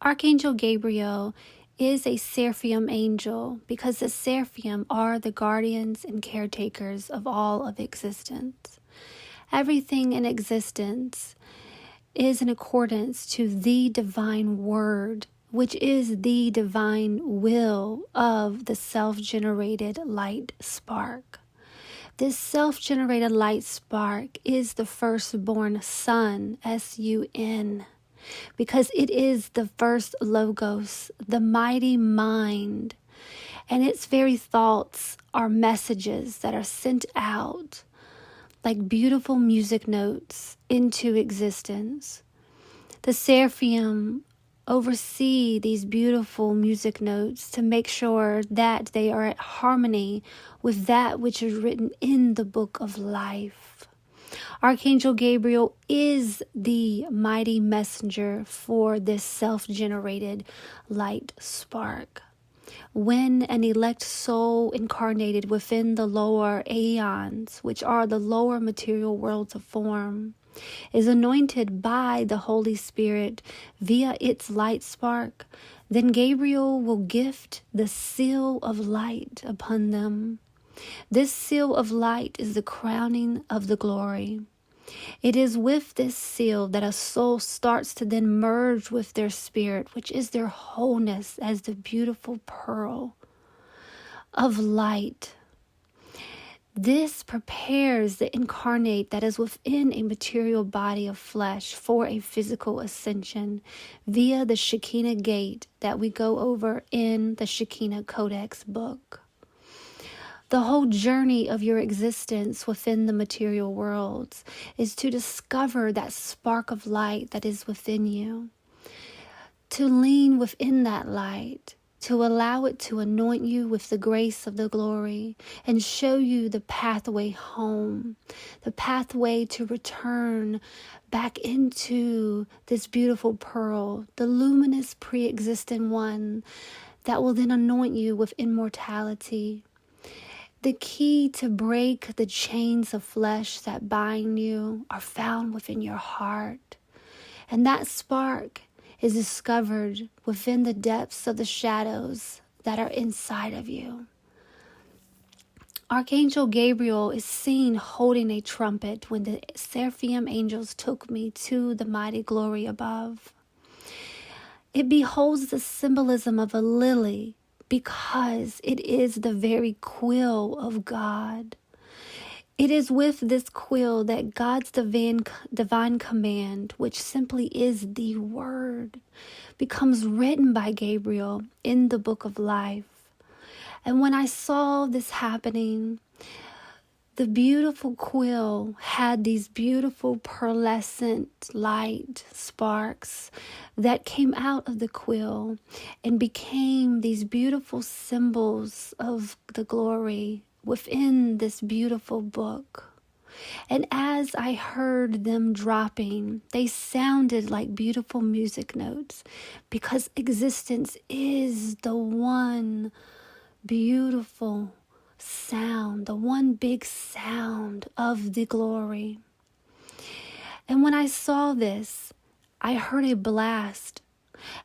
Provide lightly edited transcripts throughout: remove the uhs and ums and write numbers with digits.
Archangel Gabriel is a Seraphim angel because the Seraphim are the guardians and caretakers of all of existence. Everything in existence is in accordance to the divine word, which is the divine will of the self-generated light spark. This self-generated light spark is the firstborn sun, S-U-N, because it is the first logos, the mighty mind, and its very thoughts are messages that are sent out like beautiful music notes into existence. The Seraphim oversee these beautiful music notes to make sure that they are at harmony with that which is written in the book of life. Archangel Gabriel is the mighty messenger for this self-generated light spark. When an elect soul incarnated within the lower aeons, which are the lower material worlds of form, is anointed by the Holy Spirit via its light spark, then Gabriel will gift the seal of light upon them. This seal of light is the crowning of the glory. It is with this seal that a soul starts to then merge with their spirit, which is their wholeness as the beautiful pearl of light. This prepares the incarnate that is within a material body of flesh for a physical ascension via the Shekinah gate that we go over in the Shekinah Codex book. The whole journey of your existence within the material worlds is to discover that spark of light that is within you, to lean within that light, to allow it to anoint you with the grace of the glory and show you the pathway home, the pathway to return back into this beautiful pearl, the luminous pre-existent one that will then anoint you with immortality. The key to break the chains of flesh that bind you are found within your heart. And that spark is discovered within the depths of the shadows that are inside of you. Archangel Gabriel is seen holding a trumpet when the Seraphim angels took me to the mighty glory above. It beholds the symbolism of a lily, because it is the very quill of God. It is with this quill that God's divine command, which simply is the word, becomes written by Gabriel in the book of life. And when I saw this happening, the beautiful quill had these beautiful pearlescent light sparks that came out of the quill and became these beautiful symbols of the glory within this beautiful book. And as I heard them dropping, they sounded like beautiful music notes because existence is the one beautiful sound, the one big sound of the glory. And when I saw this, I heard a blast,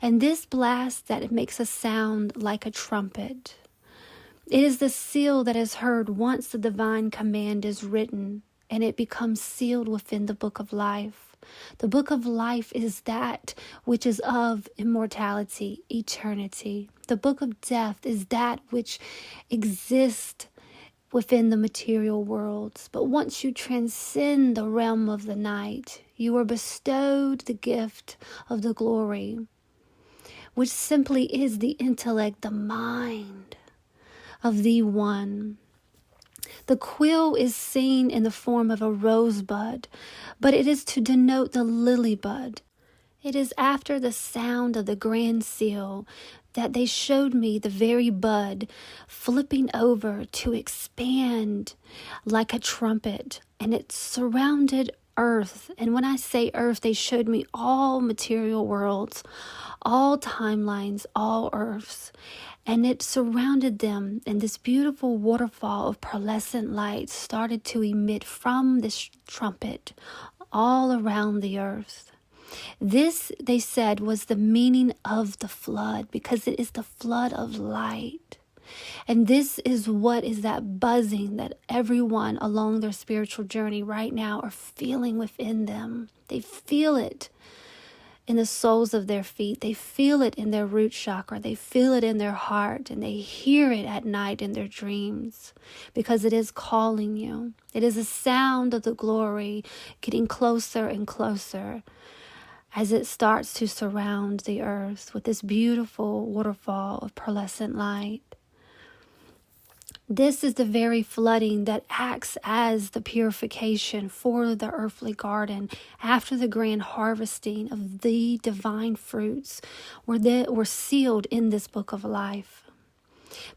and this blast that makes a sound like a trumpet. It is the seal that is heard once the divine command is written, and it becomes sealed within the book of life. The book of life is that which is of immortality, eternity. The book of death is that which exists within the material worlds. But once you transcend the realm of the night, you are bestowed the gift of the glory, which simply is the intellect, the mind of the one. The quill is seen in the form of a rosebud, but it is to denote the lily bud. It is after the sound of the grand seal that they showed me the very bud flipping over to expand like a trumpet, and it surrounded earth. And when I say earth, they showed me all material worlds, all timelines, all earths. And it surrounded them, and this beautiful waterfall of pearlescent light started to emit from this trumpet all around the earth. This, they said, was the meaning of the flood, because it is the flood of light. And this is what is that buzzing that everyone along their spiritual journey right now are feeling within them. They feel it in the soles of their feet. They feel it in their root chakra. They feel it in their heart, and they hear it at night in their dreams, because it is calling you. It is a sound of the glory getting closer and closer as it starts to surround the earth with this beautiful waterfall of pearlescent light. This is the very flooding that acts as the purification for the earthly garden after the grand harvesting of the divine fruits were sealed in this book of life.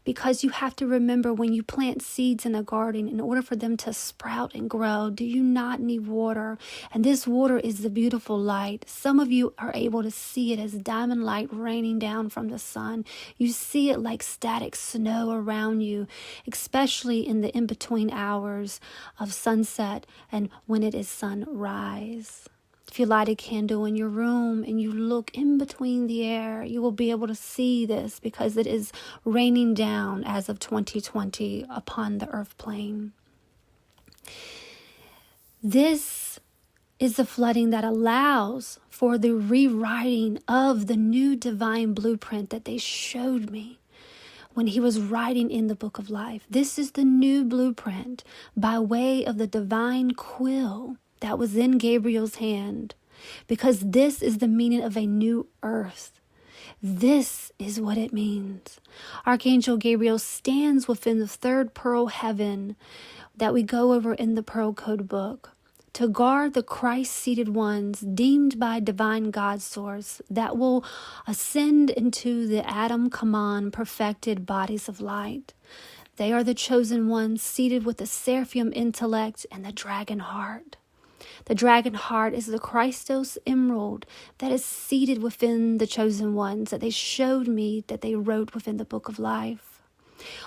Because you have to remember, when you plant seeds in a garden, in order for them to sprout and grow, do you not need water? And this water is the beautiful light. Some of you are able to see it as diamond light raining down from the sun. You see it like static snow around you, especially in the in-between hours of sunset and when it is sunrise. If you light a candle in your room and you look in between the air, you will be able to see this, because it is raining down as of 2020 upon the earth plane. This is the flooding that allows for the rewriting of the new divine blueprint that they showed me when he was writing in the book of life. This is the new blueprint by way of the divine quill that was in Gabriel's hand, because this is the meaning of a new earth. This is what it means. Archangel Gabriel stands within the third pearl heaven that we go over in the Pearl Code book to guard the Christ-seated ones deemed by divine God source that will ascend into the Adam-Kaman perfected bodies of light. They are the chosen ones seated with the Seraphim intellect and the dragon heart. The dragon heart is the Christos emerald that is seated within the chosen ones that they showed me that they wrote within the book of life.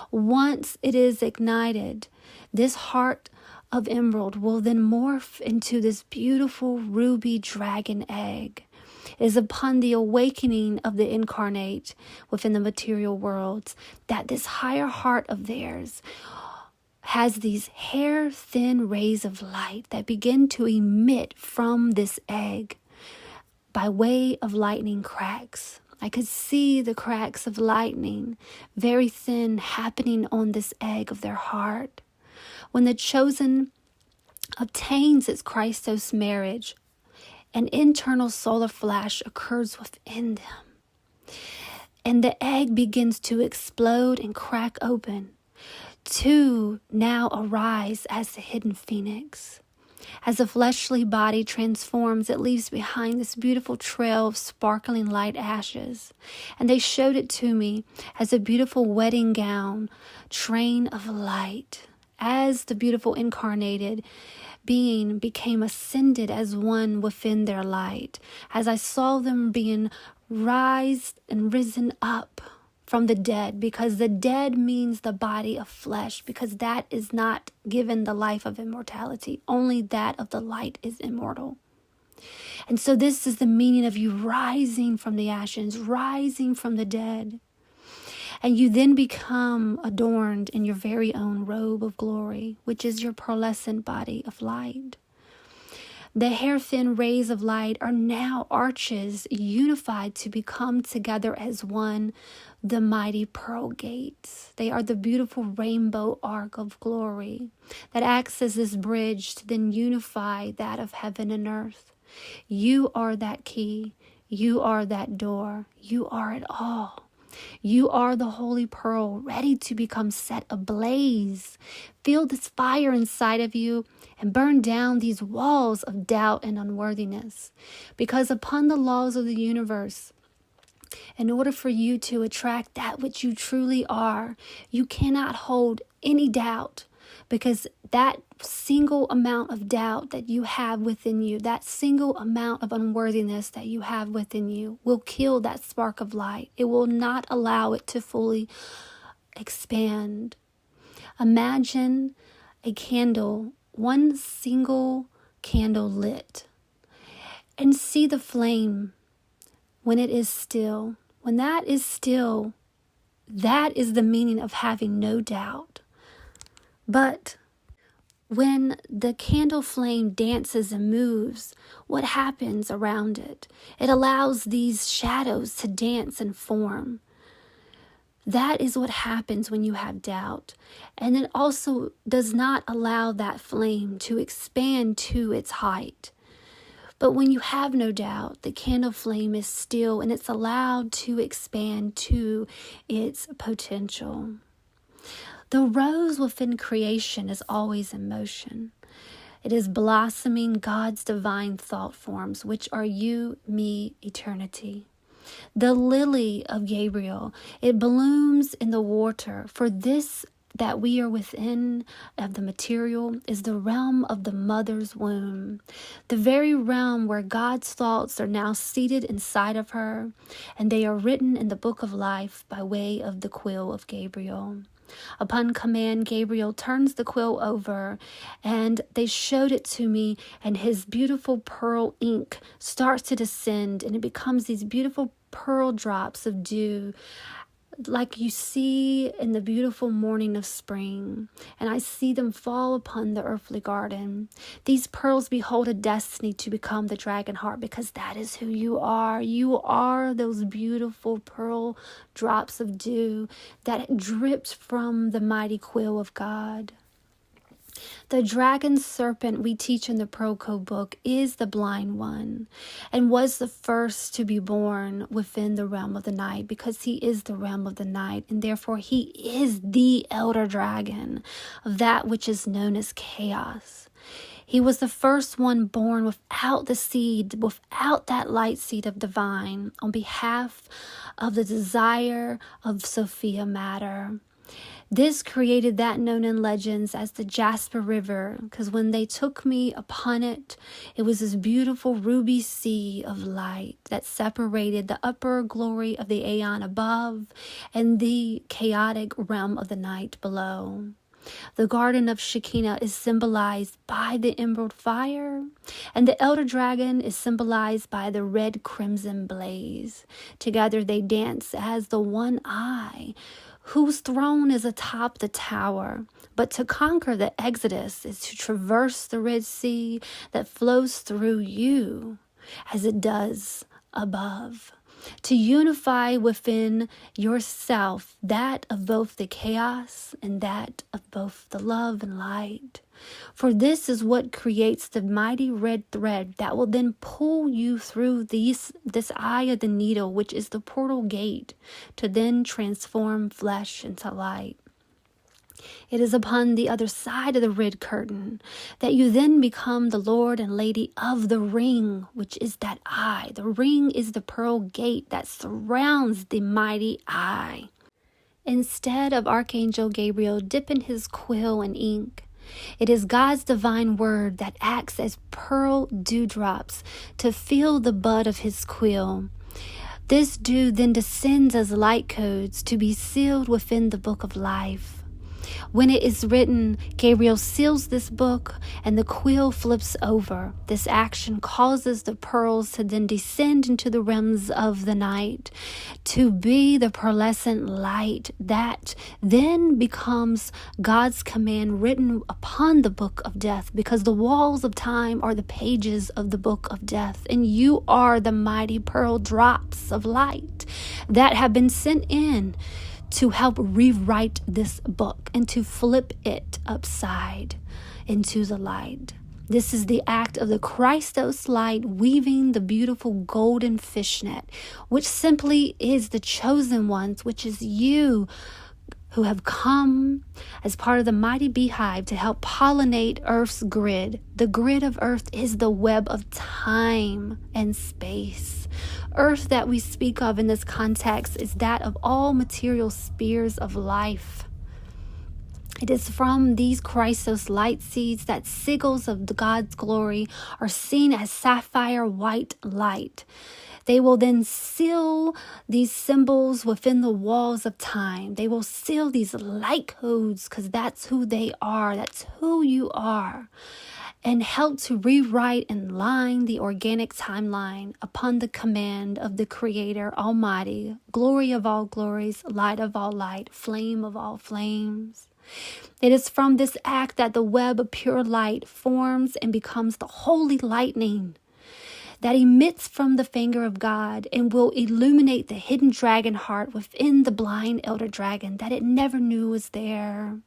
Once it is ignited, this heart of emerald will then morph into this beautiful ruby dragon egg. It is upon the awakening of the incarnate within the material worlds that this higher heart of theirs has these hair-thin rays of light that begin to emit from this egg by way of lightning cracks. I could see the cracks of lightning, very thin, happening on this egg of their heart. When the chosen obtains its Christos marriage, an internal solar flash occurs within them, and the egg begins to explode and crack open. Two now arise as the hidden phoenix. As the fleshly body transforms, it leaves behind this beautiful trail of sparkling light ashes. And they showed it to me as a beautiful wedding gown, train of light. As the beautiful incarnated being became ascended as one within their light, as I saw them being raised and risen up from the dead, because the dead means the body of flesh, because that is not given the life of immortality. Only that of the light is immortal. And so this is the meaning of you rising from the ashes, rising from the dead. And you then become adorned in your very own robe of glory, which is your pearlescent body of light. The hair-thin rays of light are now arches unified to become together as one, the mighty pearl gates. They are the beautiful rainbow arc of glory that acts as this bridge to then unify that of heaven and earth. You are that key. You are that door. You are it all. You are the holy pearl, ready to become set ablaze. Feel this fire inside of you and burn down these walls of doubt and unworthiness. Because upon the laws of the universe, in order for you to attract that which you truly are, you cannot hold any doubt, because that single amount of doubt that you have within you, that single amount of unworthiness that you have within you will kill that spark of light. It will not allow it to fully expand. Imagine a candle, one single candle lit, and see the flame when it is still. When that is still, that is the meaning of having no doubt. But when the candle flame dances and moves, what happens around it? It allows these shadows to dance and form. That is what happens when you have doubt. And it also does not allow that flame to expand to its height. But when you have no doubt, the candle flame is still and it's allowed to expand to its potential. The rose within creation is always in motion. It is blossoming God's divine thought forms, which are you, me, eternity. The lily of Gabriel, it blooms in the water. For this that we are within of the material is the realm of the mother's womb, the very realm where God's thoughts are now seated inside of her, and they are written in the book of life by way of the quill of Gabriel. Upon command, Gabriel turns the quill over, and they showed it to me, and his beautiful pearl ink starts to descend, and it becomes these beautiful pearl drops of dew, like you see in the beautiful morning of spring, and I see them fall upon the earthly garden. These pearls behold a destiny to become the dragon heart, because that is who you are. You are those beautiful pearl drops of dew that dripped from the mighty quill of God. The dragon serpent we teach in the Pearl Code book is the blind one and was the first to be born within the realm of the night, because he is the realm of the night, and therefore he is the elder dragon of that which is known as chaos. He was the first one born without the seed, without that light seed of divine, on behalf of the desire of Sophia matter. This created that known in legends as the Jasper River, because when they took me upon it, it was this beautiful ruby sea of light that separated the upper glory of the aeon above and the chaotic realm of the night below. The garden of Shekinah is symbolized by the emerald fire, and the elder dragon is symbolized by the red crimson blaze. Together they dance as the one eye, whose throne is atop the tower. But to conquer the Exodus is to traverse the Red Sea that flows through you as it does above. To unify within yourself that of both the chaos and that of both the love and light. For this is what creates the mighty red thread that will then pull you through this eye of the needle, which is the portal gate, to then transform flesh into light. It is upon the other side of the red curtain that you then become the Lord and Lady of the ring, which is that eye. The ring is the pearl gate that surrounds the mighty eye. Instead of Archangel Gabriel dipping his quill in ink, it is God's divine word that acts as pearl dewdrops to fill the bud of his quill. This dew then descends as light codes to be sealed within the book of life. When it is written, Gabriel seals this book and the quill flips over. This action causes the pearls to then descend into the realms of the night to be the pearlescent light that then becomes God's command written upon the book of death, because the walls of time are the pages of the book of death, and you are the mighty pearl drops of light that have been sent in to help rewrite this book and to flip it upside into the light. This is the act of the Christos light weaving the beautiful golden fishnet, which simply is the chosen ones, which is you, who have come as part of the mighty beehive to help pollinate Earth's grid. The grid of Earth is the web of time and space. Earth that we speak of in this context is that of all material spheres of life. It is from these Christos light seeds that sigils of God's glory are seen as sapphire white light. They will then seal these symbols within the walls of time. They will seal these light codes, because that's who they are. That's who you are. and help to rewrite and line the organic timeline upon the command of the Creator Almighty, glory of all glories, light of all light, flame of all flames. It is from this act that the web of pure light forms and becomes the holy lightning that emits from the finger of God and will illuminate the hidden dragon heart within the blind elder dragon that it never knew was there.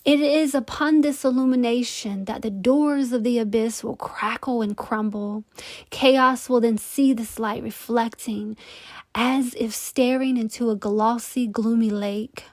It is upon this illumination that the doors of the abyss will crackle and crumble. Chaos will then see this light reflecting as if staring into a glossy, gloomy lake.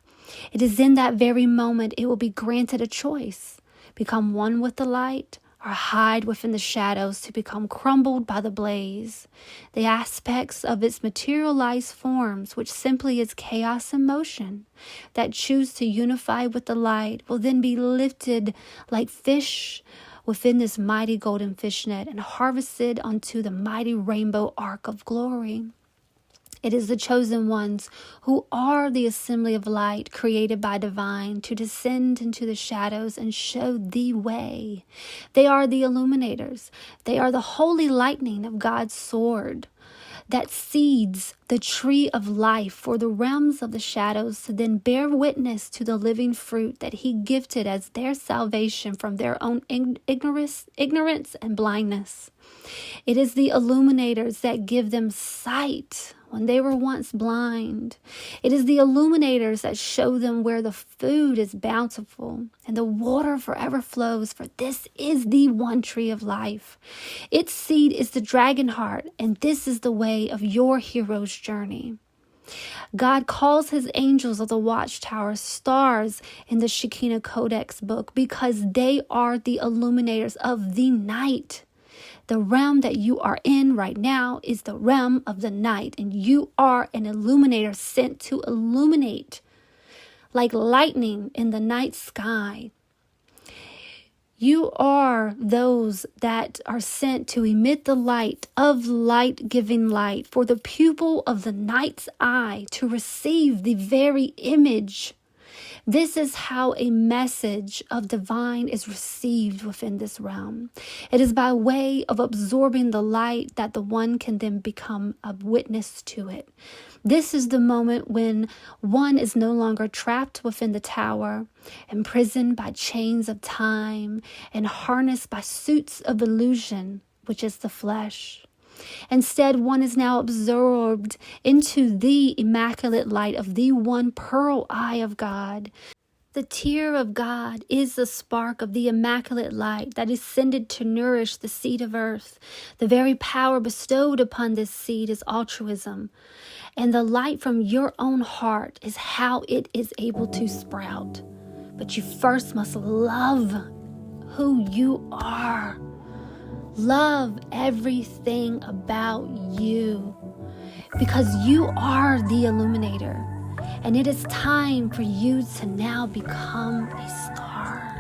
It is in that very moment it will be granted a choice: become one with the light or hide within the shadows to become crumbled by the blaze. The aspects of its materialized forms, which simply is chaos and motion, that choose to unify with the light will then be lifted like fish within this mighty golden fishnet and harvested onto the mighty rainbow arc of glory. It is the chosen ones who are the assembly of light created by divine to descend into the shadows and show the way. They are the illuminators. They are the holy lightning of God's sword that seeds the tree of life for the realms of the shadows to then bear witness to the living fruit that He gifted as their salvation from their own ignorance and blindness. It is the illuminators that give them sight when they were once blind. It is the illuminators that show them where the food is bountiful and the water forever flows, for this is the one tree of life. Its seed is the dragon heart, and this is the way of your hero's journey. God calls His angels of the watchtower stars in the Shekinah Codex book because they are the illuminators of the night. The realm that you are in right now is the realm of the night, and you are an illuminator sent to illuminate like lightning in the night sky. You are those that are sent to emit the light of light-giving light for the pupil of the night's eye to receive the very image. This is how a message of divine is received within this realm. It is by way of absorbing the light that the one can then become a witness to it. This is the moment when one is no longer trapped within the tower, imprisoned by chains of time, and harnessed by suits of illusion, which is the flesh. Instead, one is now absorbed into the immaculate light of the one pearl eye of God. The tear of God is the spark of the immaculate light that descended to nourish the seed of earth. The very power bestowed upon this seed is altruism. And the light from your own heart is how it is able to sprout. But you first must love who you are. Love everything about you, because you are the illuminator, and it is time for you to now become a star.